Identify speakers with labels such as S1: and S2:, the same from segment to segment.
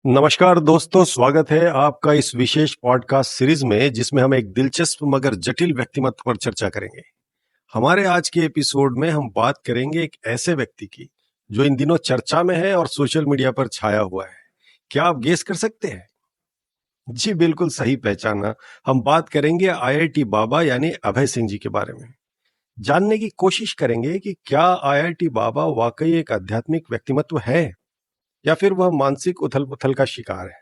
S1: नमस्कार दोस्तों, स्वागत है आपका इस विशेष पॉडकास्ट सीरीज में जिसमें हम एक दिलचस्प मगर जटिल व्यक्तिमत्व पर चर्चा करेंगे। हमारे आज के एपिसोड में हम बात करेंगे एक ऐसे व्यक्ति की जो इन दिनों चर्चा में है और सोशल मीडिया पर छाया हुआ है। क्या आप गेस कर सकते हैं? जी बिल्कुल सही पहचाना। हम बात करेंगे आईआईटी बाबा यानी अभय सिंह जी के बारे में। जानने की कोशिश करेंगे कि क्या आईआईटी बाबा वाकई एक आध्यात्मिक व्यक्तिमत्व है या फिर वह मानसिक उथल-पुथल का शिकार है।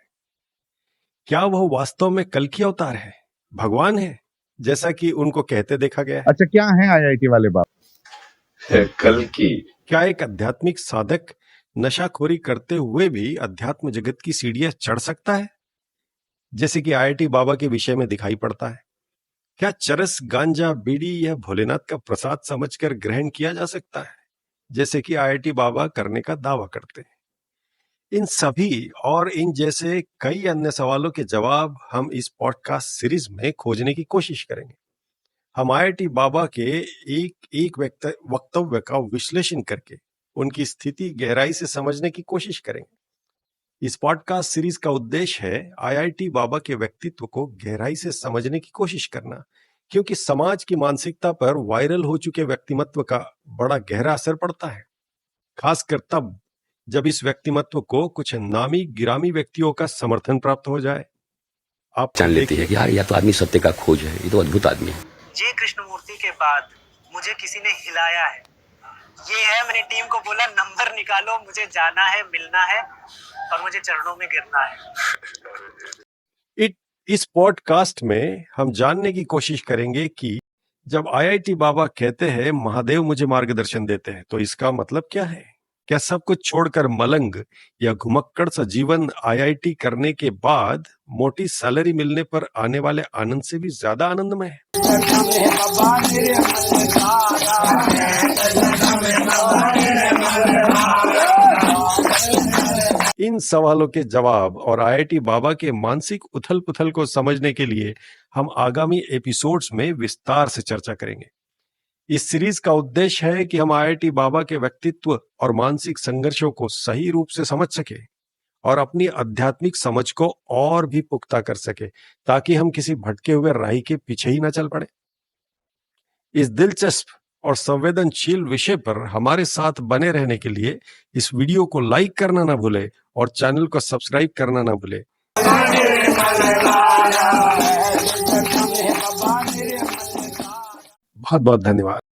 S1: क्या वह वास्तव में कल की अवतार है, भगवान है, जैसा कि उनको कहते देखा गया है?
S2: अच्छा, क्या है आईआईटी वाले बाप?
S3: कल की
S1: क्या एक आध्यात्मिक साधक नशाखोरी करते हुए भी अध्यात्म जगत की सीढ़ियां चढ़ सकता है, जैसे कि आईआईटी बाबा के विषय में दिखाई पड़ता है? क्या चरस, गांजा, बीड़ी या भोलेनाथ का प्रसाद समझकर ग्रहण किया जा सकता है, जैसे कि आईआईटी बाबा करने का दावा करते हैं? इन सभी और इन जैसे कई अन्य सवालों के जवाब हम इस पॉडकास्ट सीरीज में खोजने की कोशिश करेंगे। हम आईआईटी बाबा के एक वक्तव्य का विश्लेषण करके उनकी स्थिति गहराई से समझने की कोशिश करेंगे। इस पॉडकास्ट सीरीज का उद्देश्य है आईआईटी बाबा के व्यक्तित्व को गहराई से समझने की कोशिश करना, क्योंकि समाज की मानसिकता पर वायरल हो चुके व्यक्तिमत्व का बड़ा गहरा असर पड़ता है, खासकर तब जब इस व्यक्तिमत्व को कुछ नामी गिरामी व्यक्तियों का समर्थन प्राप्त हो जाए। आप
S3: जान लेती है कि यार यह तो आदमी सत्य का खोज है, ये तो अद्भुत आदमी है।
S4: जे कृष्णमूर्ति के बाद मुझे किसी ने हिलाया है। ये है, मैंने टीम को बोला नंबर निकालो, मुझे जाना है, मिलना है और मुझे चरणों में गिरना है।
S1: इस पॉडकास्ट में हम जानने की कोशिश करेंगे कि जब आईआईटी बाबा कहते हैं महादेव मुझे मार्गदर्शन देते हैं, तो इसका मतलब क्या है? क्या सब कुछ छोड़कर मलंग या घुमक्कड़ सा जीवन आईआईटी करने के बाद मोटी सैलरी मिलने पर आने वाले आनंद से भी ज्यादा आनंदमय है? इन सवालों के जवाब और आईआईटी बाबा के मानसिक उथल-पुथल को समझने के लिए हम आगामी एपिसोड्स में विस्तार से चर्चा करेंगे। इस सीरीज का उद्देश्य है कि हम आईआईटी बाबा के व्यक्तित्व और मानसिक संघर्षों को सही रूप से समझ सके और अपनी आध्यात्मिक समझ को और भी पुख्ता कर सके, ताकि हम किसी भटके हुए राही के पीछे ही न चल पड़े। इस दिलचस्प और संवेदनशील विषय पर हमारे साथ बने रहने के लिए इस वीडियो को लाइक करना ना भूले और चैनल को सब्सक्राइब करना ना भूले। बहुत बहुत धन्यवाद।